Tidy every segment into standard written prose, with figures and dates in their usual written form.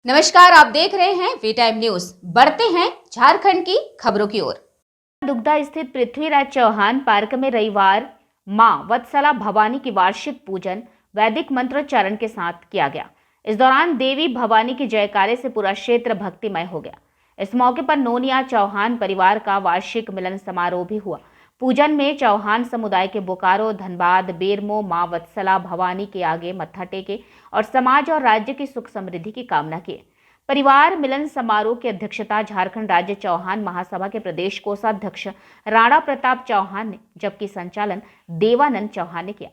नमस्कार, आप देख रहे हैं वी टाइम न्यूज। बढ़ते हैं झारखंड की खबरों की ओर। दुग्धा स्थित पृथ्वीराज चौहान पार्क में रविवार मां वत्सला भवानी की वार्षिक पूजन वैदिक मंत्रोच्चारण के साथ किया गया। इस दौरान देवी भवानी की जयकारे से पूरा क्षेत्र भक्तिमय हो गया। इस मौके पर नोनिया चौहान परिवार का वार्षिक मिलन समारोह भी हुआ। पूजन में चौहान समुदाय के बोकारो, धनबाद, बेरमो मां वत्सला भवानी के आगे मत्था टेके और समाज और राज्य की सुख समृद्धि की कामना की। परिवार मिलन समारोह की अध्यक्षता झारखंड राज्य चौहान महासभा के प्रदेश कोषाध्यक्ष राणा प्रताप चौहान ने, जबकि संचालन देवानंद चौहान ने किया।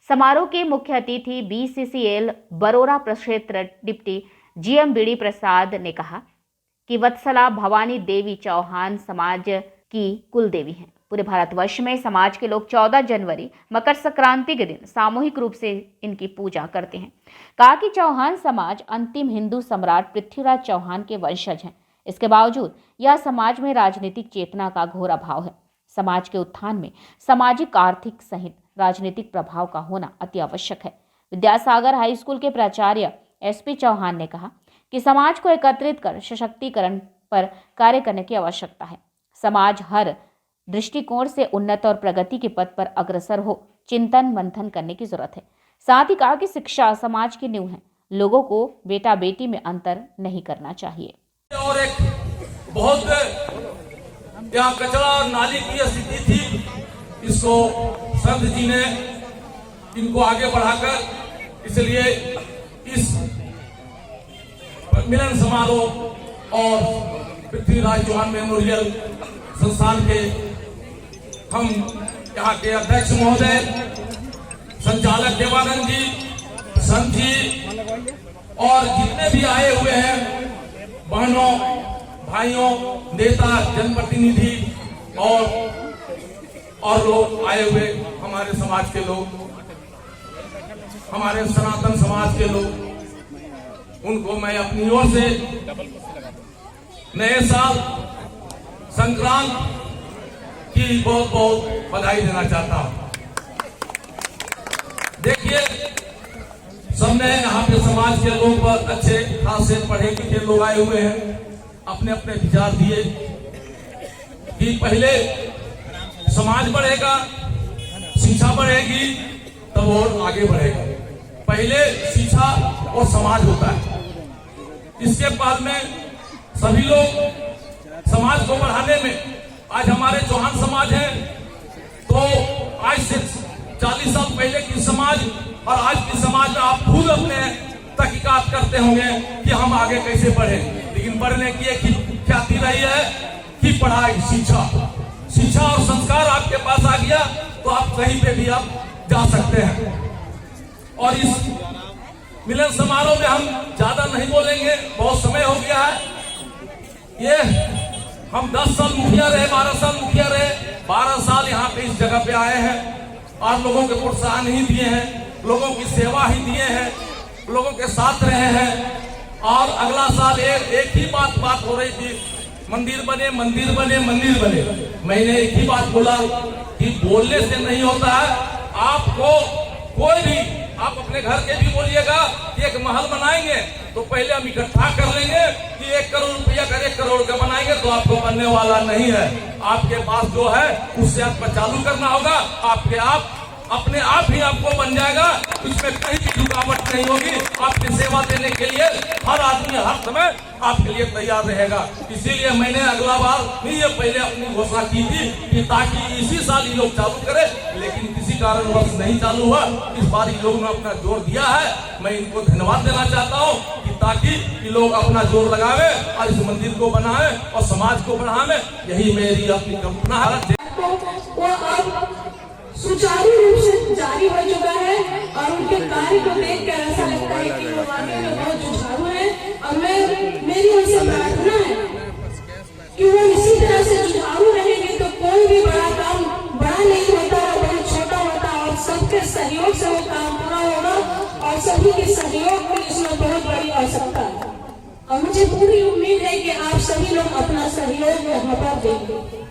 समारोह के मुख्य अतिथि BCCL बरोरा प्रक्षेत्र डिप्टी GM बीडी प्रसाद ने कहा कि वत्सला भवानी देवी चौहान समाज की कुल देवी हैं। पूरे भारतवर्ष में समाज के लोग 14 जनवरी मकर संक्रांति के दिन सामूहिक रूप से इनकी पूजा करते हैं। कहा कि चौहान समाज अंतिम हिंदू सम्राट पृथ्वीराज चौहान के वंशज हैं। इसके बावजूद यह समाज में राजनीतिक चेतना का घोर अभाव है। समाज के उत्थान में सामाजिक, आर्थिक सहित राजनीतिक प्रभाव का होना अति आवश्यक है। विद्यासागर हाई स्कूल के प्राचार्य SP चौहान ने कहा कि समाज को एकत्रित कर सशक्तिकरण पर कार्य करने की आवश्यकता है। समाज हर दृष्टिकोण से उन्नत और प्रगति के पथ पर अग्रसर हो, चिंतन मंथन करने की जरूरत है। साथ ही कहा कि शिक्षा समाज की नींव है। लोगों को बेटा बेटी में अंतर नहीं करना चाहिए। और एक बहुत यहाँ कचरा और नाली की स्थिति थी, इसको संत जी ने इनको आगे बढ़ाकर, इसलिए इस मिलन समारोह और पृथ्वीराज चौहान मेमोरियल संस्थान के हम यहाँ के अध्यक्ष महोदय, संचालक देवानंद जी, संत जी और जितने भी आए हुए हैं बहनों, भाइयों, नेता, जनप्रतिनिधि और लोग आए हुए, हमारे समाज के लोग, हमारे सनातन समाज के लोग, उनको मैं अपनी ओर से नए साल संक्रांत की बहुत बहुत बधाई देना चाहता हूं। देखिए, सबने यहाँ पे समाज के लोग बहुत अच्छे खासे पढ़े लिखे लोग आए हुए हैं, अपने अपने विचार दिए कि पहले समाज बढ़ेगा, शिक्षा बढ़ेगी, तब और आगे बढ़ेगा। पहले शिक्षा और समाज होता है, इसके बाद में सभी लोग समाज को बढ़ाने में, आज हमारे चौहान समाज है तो आज से 40 साल पहले की समाज और आज की समाज में आप खुद अपने तहकीकात करते होंगे कि हम आगे कैसे बढ़े। लेकिन बढ़ने की एक ही ख्याति रही है कि पढ़ाई, शिक्षा और संस्कार आपके पास आ गया तो आप कहीं पे भी आप जा सकते हैं। और इस मिलन समारोह में हम ज्यादा नहीं बोलेंगे, बहुत समय हो गया है। ये हम 10 साल मुखिया रहे, 12 साल मुखिया रहे, 12 साल यहाँ पे इस जगह पे आए हैं और लोगों के प्रोत्साहन ही दिए हैं, लोगों की सेवा ही दिए हैं, लोगों के साथ रहे हैं। और अगला साल एक ही बात हो रही थी, मंदिर बने, मंदिर बने, मंदिर बने। मैंने एक ही बात बोला कि बोलने से नहीं होता है, आपको कोई भी, आप अपने घर के भी बोलिएगा कि एक महल बनाएंगे तो पहले हम इकट्ठा कर लेंगे कि 1 करोड़ रुपया का 1 करोड़ का बनाएंगे, तो आपको बनने वाला नहीं है। आपके पास जो है उससे आपको चालू करना होगा, अपने आप ही आपको बन जाएगा। इसमें कहीं भी रुकावट नहीं होगी। आपकी सेवा देने के लिए हर आदमी हर समय आपके लिए तैयार रहेगा। इसीलिए मैंने अगला बार भी ये पहले अपनी घोषणा की थी कि ताकि इसी साल ये लोग चालू करें, लेकिन किसी कारणवश नहीं चालू हुआ। इस बार ये लोगों ने अपना जोर दिया है, मैं इनको धन्यवाद देना चाहता हूँ कि ताकि ये लोग अपना जोर लगावे और इस मंदिर को बनावे और समाज को बढ़ावे। यही मेरी अपनी कल्पना है। सुचारू रूप से जारी हो चुका है और उनके कार्य को देखकर ऐसा लगता है कि वो वाकई में बहुत जुझारू है। और मेरी उनसे प्रार्थना है कि वो इसी तरह से जुझारू रहेंगे तो कोई भी बड़ा काम बड़ा नहीं होता, बहुत छोटा होता और सबके सहयोग से वो काम पूरा होगा और सभी के सहयोग की इसमें बहुत बड़ी आवश्यकता है। और मुझे पूरी उम्मीद है कि आप सभी लोग अपना सहयोग यहाँ पर देंगे,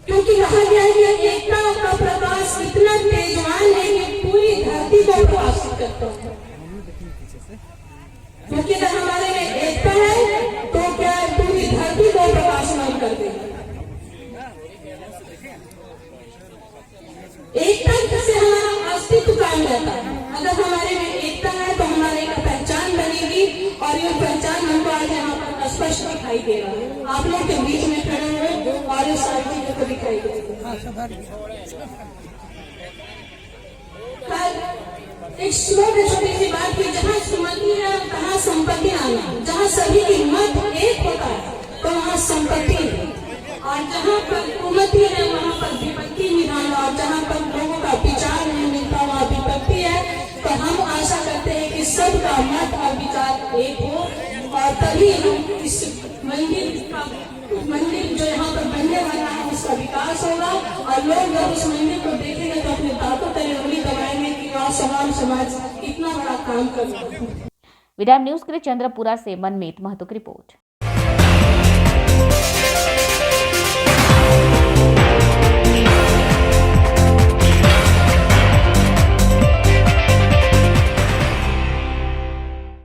क्योंकि कहा गया है कि एकता का प्रकाश इतना तेजवान है कि पूरी धरती को प्रकाशित करता है। क्योंकि अगर हमारे में एकता है तो क्या पूरी धरती को प्रकाशमान कर देगी। एकता से हमारा अस्तित्व कायम रहता है। अगर हमारे में एकता है तो हमारे एक पहचान बनेगी और ये पहचान हमको आज यहाँ पर स्पष्ट दिखाई दे रहा है। आप लोग के बीच में खड़े हुए और ये सारी चीजों को दिखाई दे रही है। एक छोटी सी बात की, जहाँ सुमति है वहाँ संपत्ति आना, जहाँ सभी की मत एक होता है तो वहाँ संपत्ति है, और जहाँ पर कुमति है वहाँ पर विपत्ति निधान, और जहाँ पर लोगों का विचार नहीं मिलता वहाँ विपत्ति है। तो हम आशा करते हैं कि सबका मत और विचार एक हो और तभी हम इस मंदिर जो यहाँ पर बनने वाला है उसका विकास होगा, और लोग जब उस मंदिर को देखेंगे तो अपने दांतों तले उंगली दबाएंगे कि वहाँ समाज कितना बड़ा काम कर रहा है। वी टाइम न्यूज के लिए चंद्रपुरा से मनमीत महतो की रिपोर्ट।